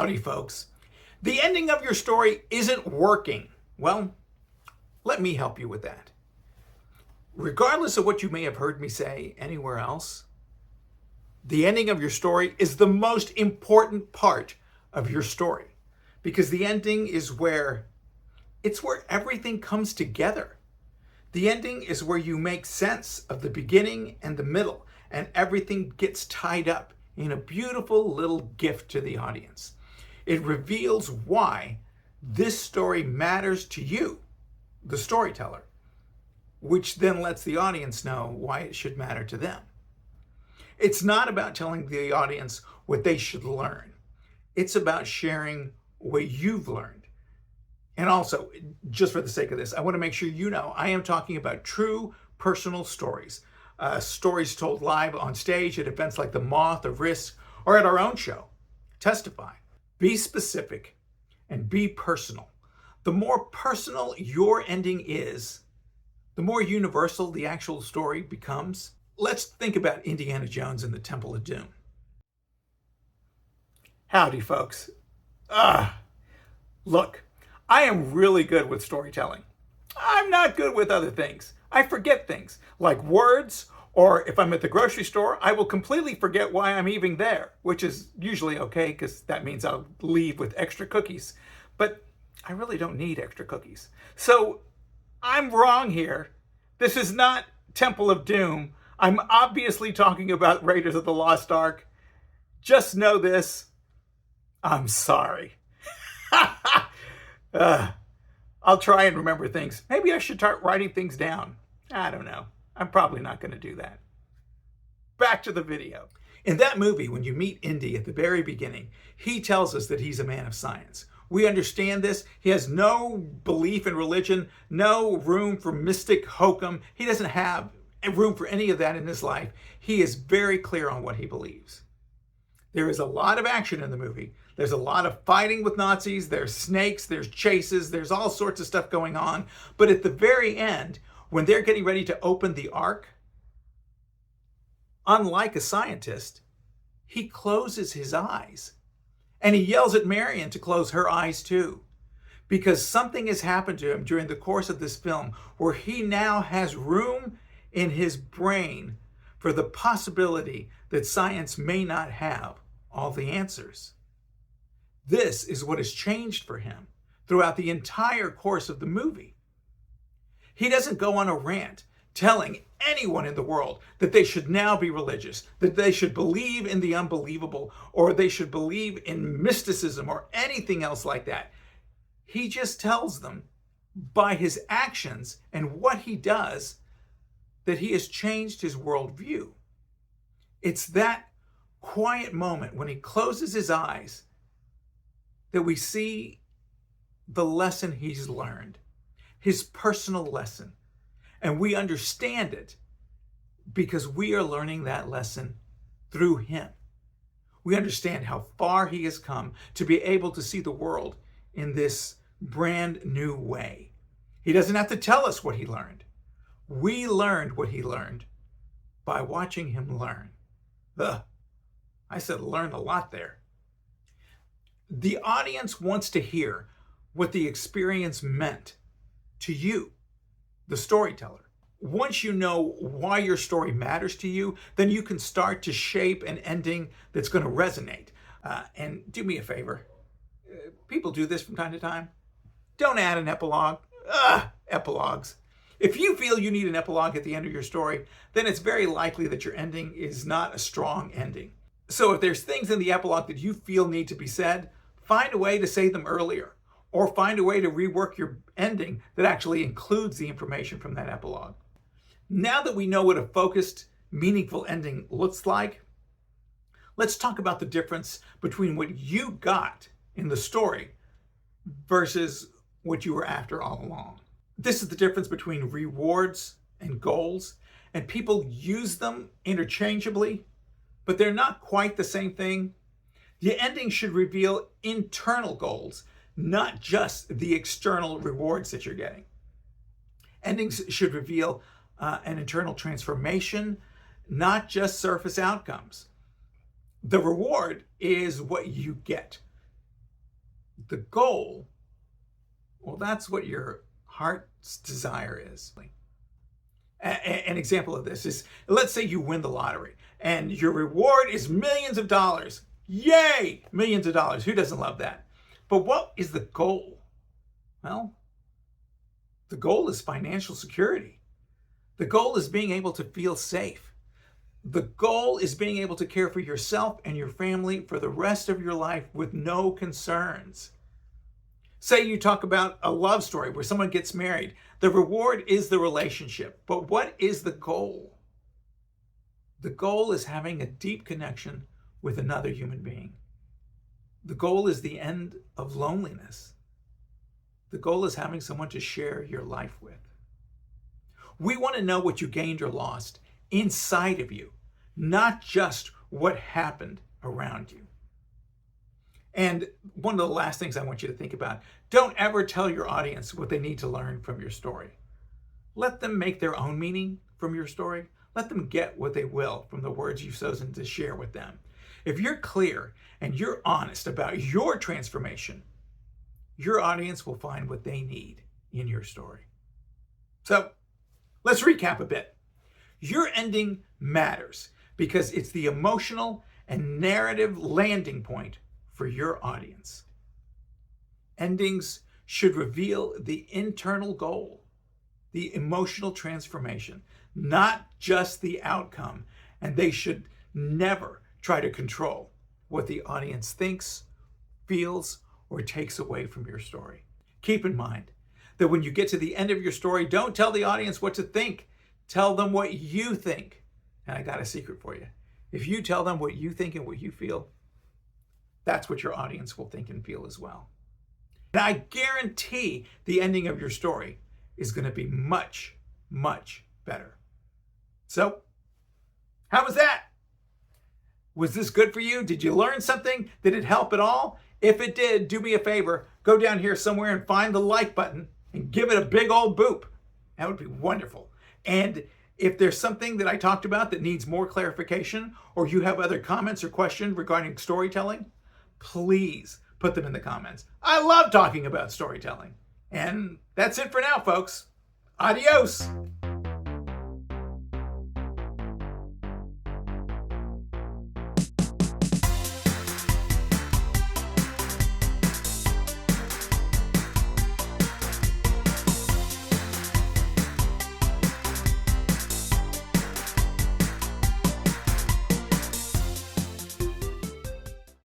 Howdy, folks. The ending of your story isn't working. Well, let me help you with that. Regardless of what you may have heard me say anywhere else, the ending of your story is the most important part of your story, because the ending is where everything comes together. The ending is where you make sense of the beginning and the middle, and everything gets tied up in a beautiful little gift to the audience. It reveals why this story matters to you, the storyteller, which then lets the audience know why it should matter to them. It's not about telling the audience what they should learn. It's about sharing what you've learned. And also, just for the sake of this, I want to make sure you know I am talking about true personal stories. Stories told live on stage at events like the Moth or Risk, or at our own show, Testify. Be specific and be personal. The more personal your ending is, the more universal the actual story becomes. Let's think about Indiana Jones and the Temple of Doom. Howdy, folks. Look, I am really good with storytelling. I'm not good with other things. I forget things, like words, or if I'm at the grocery store, I will completely forget why I'm even there, which is usually okay, because that means I'll leave with extra cookies. But I really don't need extra cookies. So I'm wrong here. This is not Temple of Doom. I'm obviously talking about Raiders of the Lost Ark. Just know this. I'm sorry. I'll try and remember things. Maybe I should start writing things down. I don't know. I'm probably not going to do that. Back to the video. In that movie, when you meet Indy at the very beginning, he tells us that he's a man of science. We understand this. He has no belief in religion, no room for mystic hokum. He doesn't have room for any of that in his life. He is very clear on what he believes. There is a lot of action in the movie. There's a lot of fighting with Nazis. There's snakes. There's chases. There's all sorts of stuff going on. But at the very end, when they're getting ready to open the ark, unlike a scientist, he closes his eyes. And he yells at Marion to close her eyes too. Because something has happened to him during the course of this film where he now has room in his brain for the possibility that science may not have all the answers. This is what has changed for him throughout the entire course of the movie. He doesn't go on a rant telling anyone in the world that they should now be religious, that they should believe in the unbelievable, or they should believe in mysticism or anything else like that. He just tells them by his actions and what he does that he has changed his worldview. It's that quiet moment when he closes his eyes that we see the lesson he's learned, his personal lesson. And we understand it because we are learning that lesson through him. We understand how far he has come to be able to see the world in this brand new way. He doesn't have to tell us what he learned. We learned what he learned by watching him learn. I said learn a lot there. The audience wants to hear what the experience meant to you, the storyteller. Once you know why your story matters to you, then you can start to shape an ending that's going to resonate. And do me a favor. People do this from time to time. Don't add an epilogue. Epilogues. If you feel you need an epilogue at the end of your story, then it's very likely that your ending is not a strong ending. So if there's things in the epilogue that you feel need to be said, find a way to say them earlier, or find a way to rework your ending that actually includes the information from that epilogue. Now that we know what a focused, meaningful ending looks like, let's talk about the difference between what you got in the story versus what you were after all along. This is the difference between rewards and goals, and people use them interchangeably, but they're not quite the same thing. The ending should reveal internal goals, not just the external rewards that you're getting. Endings should reveal an internal transformation, not just surface outcomes. The reward is what you get. The goal, well, that's what your heart's desire is. An example of this is, let's say you win the lottery and your reward is millions of dollars. Yay! Millions of dollars. Who doesn't love that? But what is the goal? Well, the goal is financial security. The goal is being able to feel safe. The goal is being able to care for yourself and your family for the rest of your life with no concerns. Say you talk about a love story where someone gets married. The reward is the relationship. But what is the goal? The goal is having a deep connection with another human being. The goal is the end of loneliness. The goal is having someone to share your life with. We want to know what you gained or lost inside of you, not just what happened around you. And one of the last things I want you to think about, don't ever tell your audience what they need to learn from your story. Let them make their own meaning from your story. Let them get what they will from the words you've chosen to share with them. If you're clear and you're honest about your transformation, your audience will find what they need in your story. So let's recap a bit. Your ending matters because it's the emotional and narrative landing point for your audience. Endings should reveal the internal goal, the emotional transformation, not just the outcome, and they should never try to control what the audience thinks, feels, or takes away from your story. Keep in mind that when you get to the end of your story, don't tell the audience what to think. Tell them what you think. And I got a secret for you. If you tell them what you think and what you feel, that's what your audience will think and feel as well. And I guarantee the ending of your story is going to be much, much better. So, how was that? Was this good for you? Did you learn something? Did it help at all? If it did, do me a favor. Go down here somewhere and find the like button and give it a big old boop. That would be wonderful. And if there's something that I talked about that needs more clarification, or you have other comments or questions regarding storytelling, please put them in the comments. I love talking about storytelling. And that's it for now, folks. Adios.